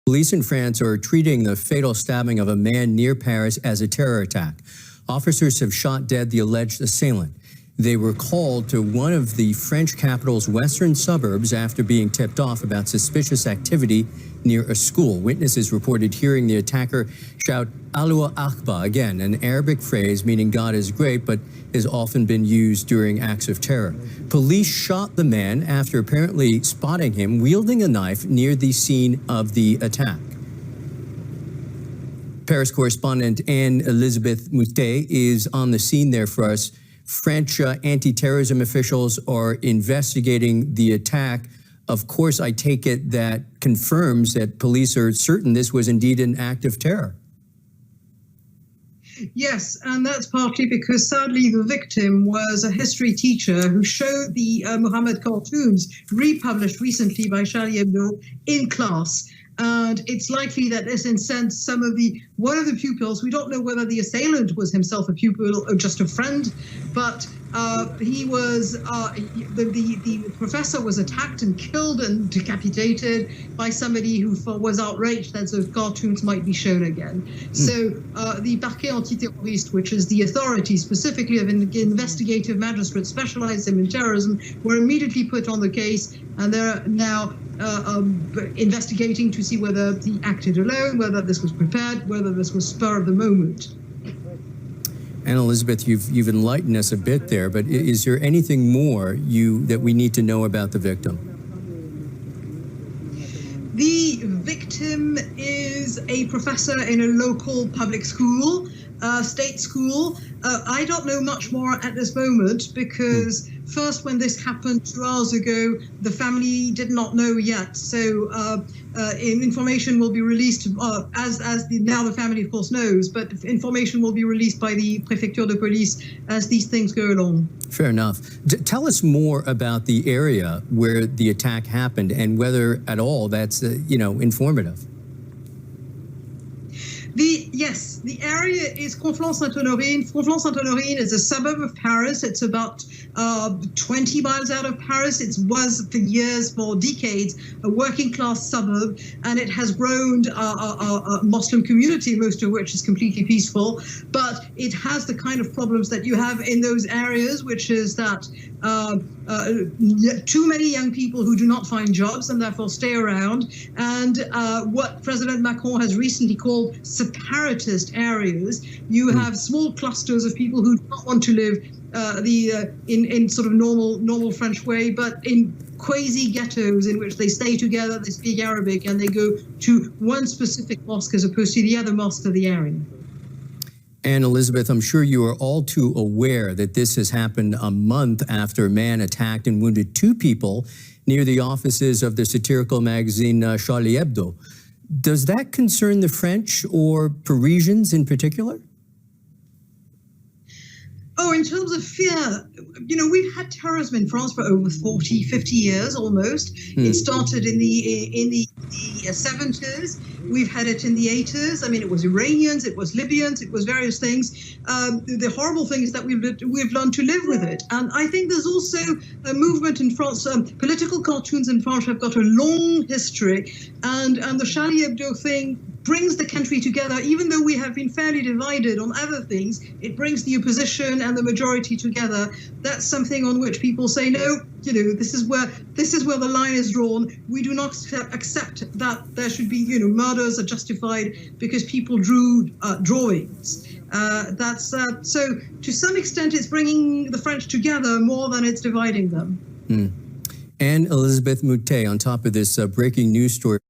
Police in France are treating the fatal stabbing of a man near Paris as a terror attack. Officers have shot dead the alleged assailant. They were called to one of the French capital's western suburbs after being tipped off about suspicious activity near a school. Witnesses reported hearing the attacker shout "Allahu Akbar," again, an Arabic phrase meaning God is great, but has often been used during acts of terror. Police shot the man after apparently spotting him wielding a knife near the scene of the attack. Paris correspondent Anne-Elisabeth Moutet is on the scene there for us. French anti-terrorism officials are investigating the attack. Of course, I take it that confirms that police are certain this was indeed an act of terror. Yes, and that's partly because, sadly, the victim was a history teacher who showed the Muhammad cartoons republished recently by Charlie Hebdo in class. And it's likely that this incensed one of the pupils. We don't know whether the assailant was himself a pupil or just a friend, but the professor was attacked and killed and decapitated by somebody who was outraged that those cartoons might be shown again. So the Parquet Antiterroriste, which is the authority specifically of investigative magistrates specialized in terrorism, were immediately put on the case, and they're now investigating to see whether he acted alone, whether this was prepared, whether this was spur of the moment. Anne-Elisabeth, you've enlightened us a bit there, but is there anything more that we need to know about the victim? The victim is a professor in a local public school, state school. I don't know much more at this moment because first, when this happened 2 hours ago, the family did not know yet. So information will be released now the family, of course, knows, but information will be released by the Préfecture de Police as these things go along. Fair enough. Tell us more about the area where the attack happened and whether at all that's, informative. The area is Conflans-Sainte-Honorine. Conflans-Sainte-Honorine is a suburb of Paris. It's about 20 miles out of Paris. It was for years, for decades, a working class suburb, and it has grown a Muslim community, most of which is completely peaceful. But it has the kind of problems that you have in those areas, which is that too many young people who do not find jobs and therefore stay around, and what President Macron has recently called separatist areas. You have small clusters of people who do not want to live in sort of normal French way, but in quasi ghettos in which they stay together, they speak Arabic, and they go to one specific mosque as opposed to the other mosques of the area. Anne-Elisabeth, I'm sure you are all too aware that this has happened a month after a man attacked and wounded 2 people near the offices of the satirical magazine Charlie Hebdo. Does that concern the French or Parisians in particular? Oh, in terms of fear, we've had terrorism in France for over 40, 50 years almost. It started in the 70s. We've had it in the 80s. I mean, it was Iranians, it was Libyans, it was various things. The horrible thing is that we've learned to live with it. And I think there's also a movement in France. Political cartoons in France have got a long history. And the Charlie Hebdo thing brings the country together. Even though we have been fairly divided on other things, it brings the opposition and the majority together. That's something on which people say, no, this is where the line is drawn. We do not accept that there should be, murders are justified because people drew drawings. So to some extent, it's bringing the French together more than it's dividing them. Anne-Elisabeth Moutet, on top of this breaking news story.